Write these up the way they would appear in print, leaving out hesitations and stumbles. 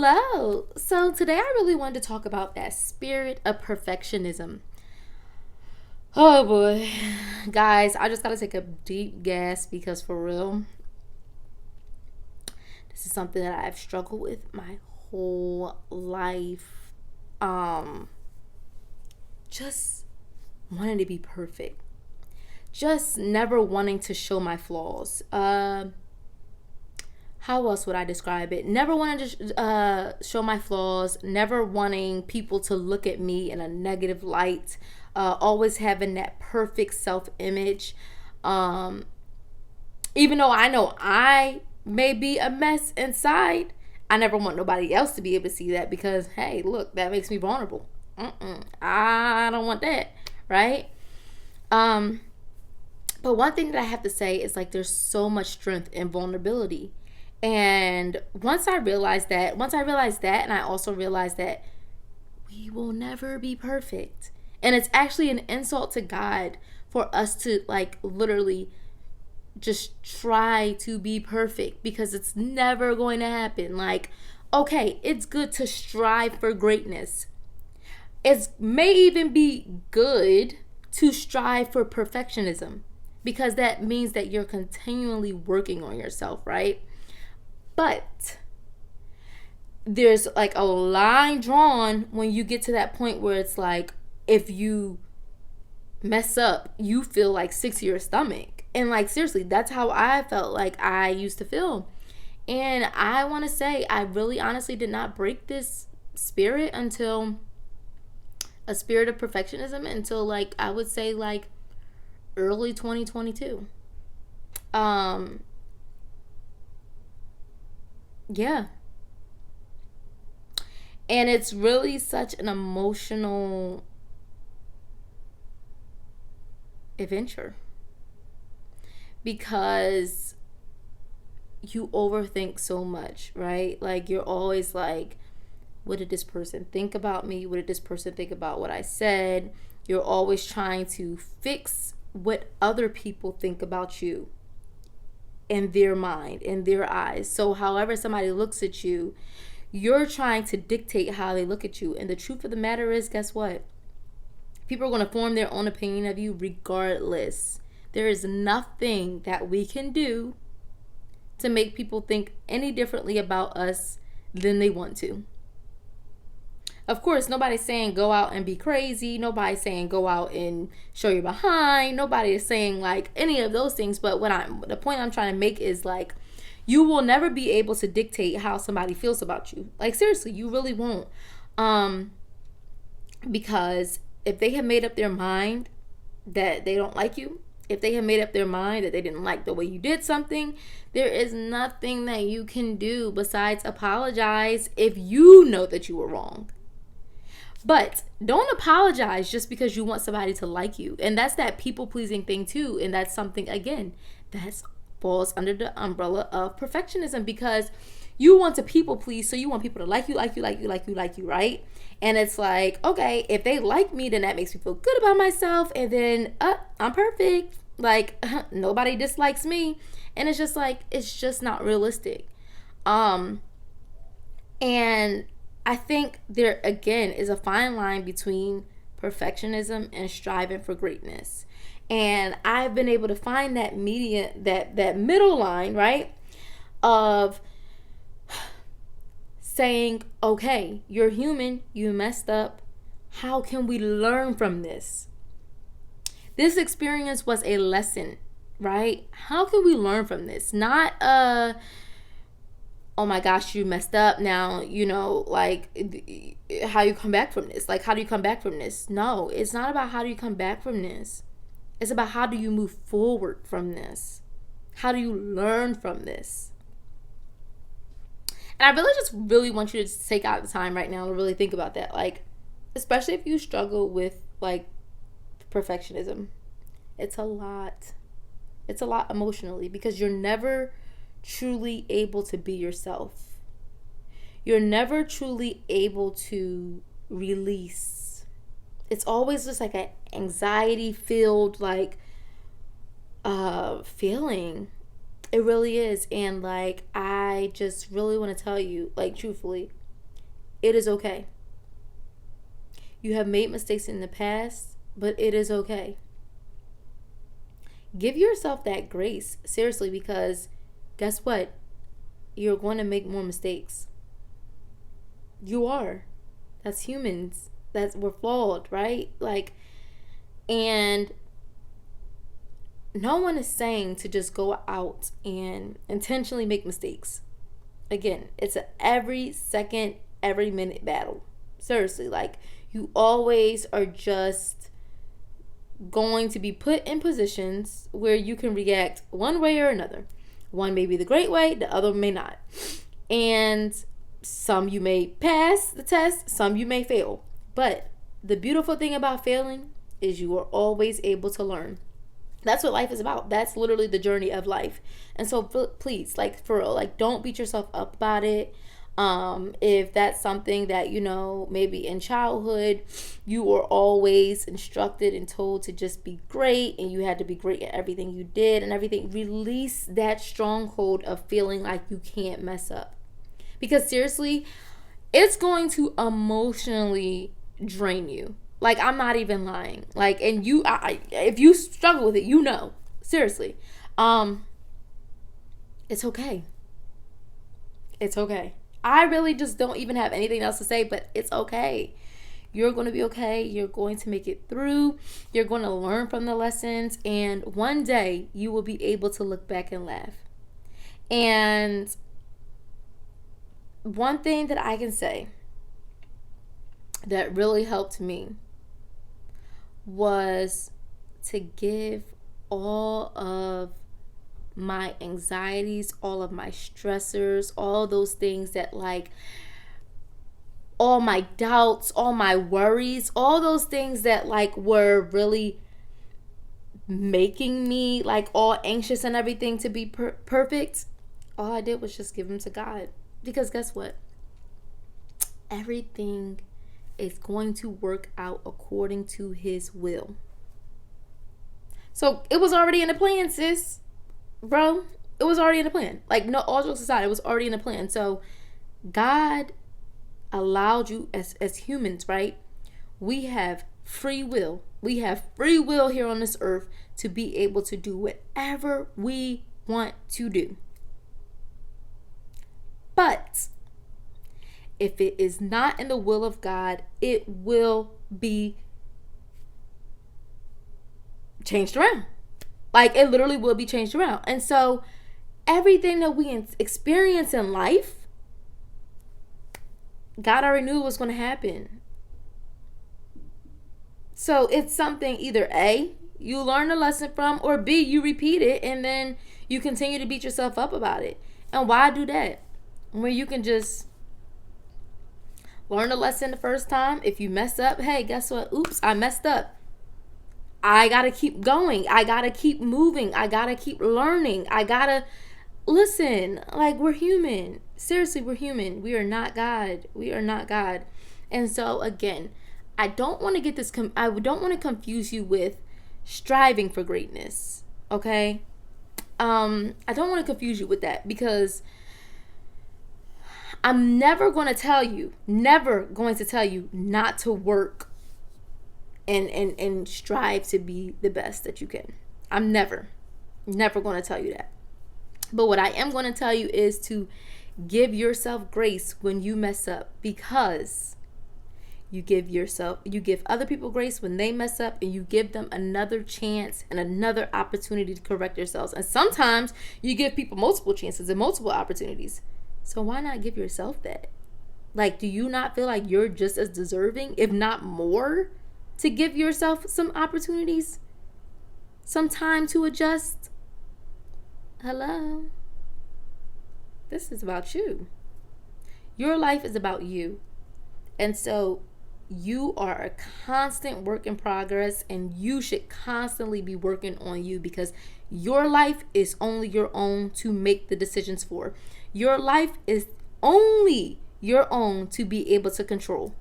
Hello. So today I really wanted to talk about that spirit of perfectionism. Oh boy. Guys, I just got to take a deep gasp because for real, this is something that I've struggled with my whole life. Um just wanting to be perfect. Just never wanting to show my flaws. How else would I describe it? Never wanting to show my flaws, never wanting people to look at me in a negative light, always having that perfect self image. Um, Even though I know I may be a mess inside, I never want nobody else to be able to see that because, hey, look, that makes me vulnerable. I don't want that, right? Um, but one thing that I have to say is like there's so much strength in vulnerability. And once I realized that, and I also realized that we will never be perfect. And it's actually an insult to God for us to like literally just try to be perfect because it's never going to happen. Like, okay, it's good to strive for greatness. It may even be good to strive for perfectionism because that means that you're continually working on yourself, right? But there's like a line drawn when you get to that point where it's like if you mess up, you feel like sick to your stomach. And like seriously, that's how I felt like I used to feel. And I want to say I really honestly did not break this spirit until a spirit of perfectionism until like I would say like early 2022. Um yeah, and it's really such an emotional adventure because you overthink so much, right? Like you're always like, what did this person think about me? What did this person think about what I said? You're always trying to fix what other people think about you in their mind, in their eyes. So however somebody looks at you, you're trying to dictate how they look at you. And the truth of the matter is, guess what? People are going to form their own opinion of you regardless. There is nothing that we can do to make people think any differently about us than they want to. Of course, nobody's saying go out and be crazy. Nobody's saying go out and show your behind. Nobody is saying like any of those things. But the point I'm trying to make is like you will never be able to dictate how somebody feels about you. Like seriously, you really won't. Um, because if they have made up their mind that they don't like you, if they have made up their mind that they didn't like the way you did something, there is nothing that you can do besides apologize if you know that you were wrong. But don't apologize just because you want somebody to like you. And that's that people pleasing thing too. And that's something, again, that falls under the umbrella of perfectionism because you want to people please. So you want people to like you, right? And it's like, okay, if they like me, then that makes me feel good about myself. And then I'm perfect. Like nobody dislikes me. And it's just like, it's just not realistic. Um, and I think there again is a fine line between perfectionism and striving for greatness. And I've been able to find that that middle line, right? Of saying, okay, you're human, you messed up. How can we learn from this? This experience was a lesson, right? How can we learn from this? Not oh my gosh, you messed up now, like how you come back from this. Like, how do you come back from this? No, it's not about how do you come back from this. It's about how do you move forward from this? How do you learn from this? And I really want you to take out the time right now to really think about that. Like, especially if you struggle with like perfectionism, it's a lot. It's a lot emotionally because you're never truly able to be yourself. You're never truly able to release. It's always just like an anxiety filled like feeling. It really is. And like I just really want to tell you, like truthfully, It is okay. You have made mistakes in the past, but it is okay. Give yourself that grace, seriously, because guess what? You're going to make more mistakes. You are. That's humans. We're flawed, right? Like, and no one is saying to just go out and intentionally make mistakes. Again, it's a every second, every minute battle. Seriously, like, you always are just going to be put in positions where you can react one way or another. One may be the great way, the other may not. And some you may pass the test, some you may fail. But the beautiful thing about failing is you are always able to learn. That's what life is about. That's literally the journey of life. And so please, like, for real, like, don't beat yourself up about it. If that's something that, maybe in childhood you were always instructed and told to just be great, and you had to be great at everything you did and everything, release that stronghold of feeling like you can't mess up. Because seriously, it's going to emotionally drain you. Like, I'm not even lying. Like, and if you struggle with it, seriously, it's okay. It's okay. I really just don't even have anything else to say, but it's okay. You're going to be okay. You're going to make it through. You're going to learn from the lessons. And one day you will be able to look back and laugh. And one thing that I can say that really helped me was to give all of my anxieties, all of my stressors, all those things that, like, all my doubts, all my worries, all those things that, like, were really making me, like, all anxious and everything to be perfect. All I did was just give them to God. Because guess what? Everything is going to work out according to His will. So it was already in the plan, sis. Bro, it was already in the plan. Like, no, all jokes aside, it was already in the plan. So God allowed you, as humans, right? We have free will. We have free will here on this earth to be able to do whatever we want to do. But if it is not in the will of God, it will be changed around. Like, it literally will be changed around. And so everything that we experience in life, God already knew was going to happen. So it's something either A, you learn a lesson from, or B, you repeat it and then you continue to beat yourself up about it. And why do that? Where you can just learn a lesson the first time. If you mess up, hey, guess what? Oops, I messed up. I gotta keep going. I gotta keep moving. I gotta keep learning. I gotta listen. Like, we're human. Seriously, we're human. We are not God. We are not God. And so again, I don't want to get this. I don't want to confuse you with striving for greatness. Okay. I don't want to confuse you with that, because I'm never going to tell you not to work and strive to be the best that you can. I'm never going to tell you that. But what I am going to tell you is to give yourself grace when you mess up, because you give other people grace when they mess up, and you give them another chance and another opportunity to correct themselves. And sometimes you give people multiple chances and multiple opportunities. So why not give yourself that? Like, do you not feel like you're just as deserving, if not more, to give yourself some opportunities, some time to adjust? Hello? This is about you. Your life is about you. And so you are a constant work in progress, and you should constantly be working on you, because your life is only your own to make the decisions for. Your life is only your own to be able to control.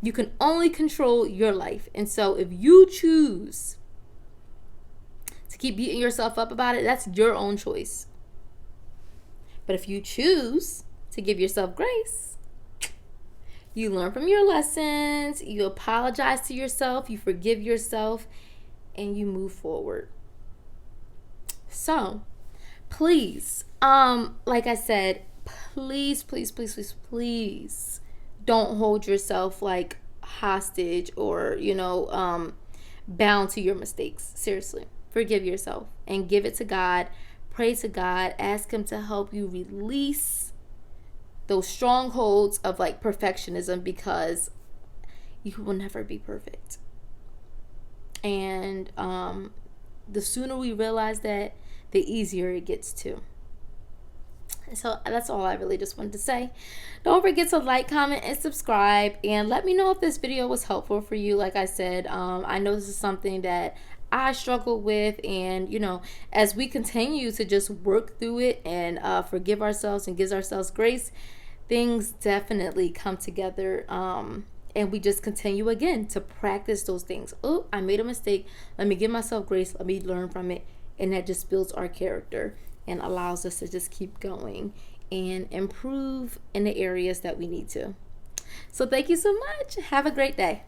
You can only control your life. And so if you choose to keep beating yourself up about it, that's your own choice. But if you choose to give yourself grace, You learn from your lessons, you apologize to yourself, you forgive yourself, and you move forward. So, please, like I said, please don't hold yourself like hostage or, bound to your mistakes. Seriously, forgive yourself and give it to God. Pray to God, ask Him to help you release those strongholds of like perfectionism, because you will never be perfect. And the sooner we realize that, the easier it gets too. So that's all I really just wanted to say. Don't forget to like, comment, and subscribe. And let me know if this video was helpful for you. Like I said, I know this is something that I struggle with. And, as we continue to just work through it and forgive ourselves and give ourselves grace, things definitely come together. And we just continue again to practice those things. Oh, I made a mistake. Let me give myself grace. Let me learn from it. And that just builds our character and allows us to just keep going and improve in the areas that we need to. So thank you so much. Have a great day.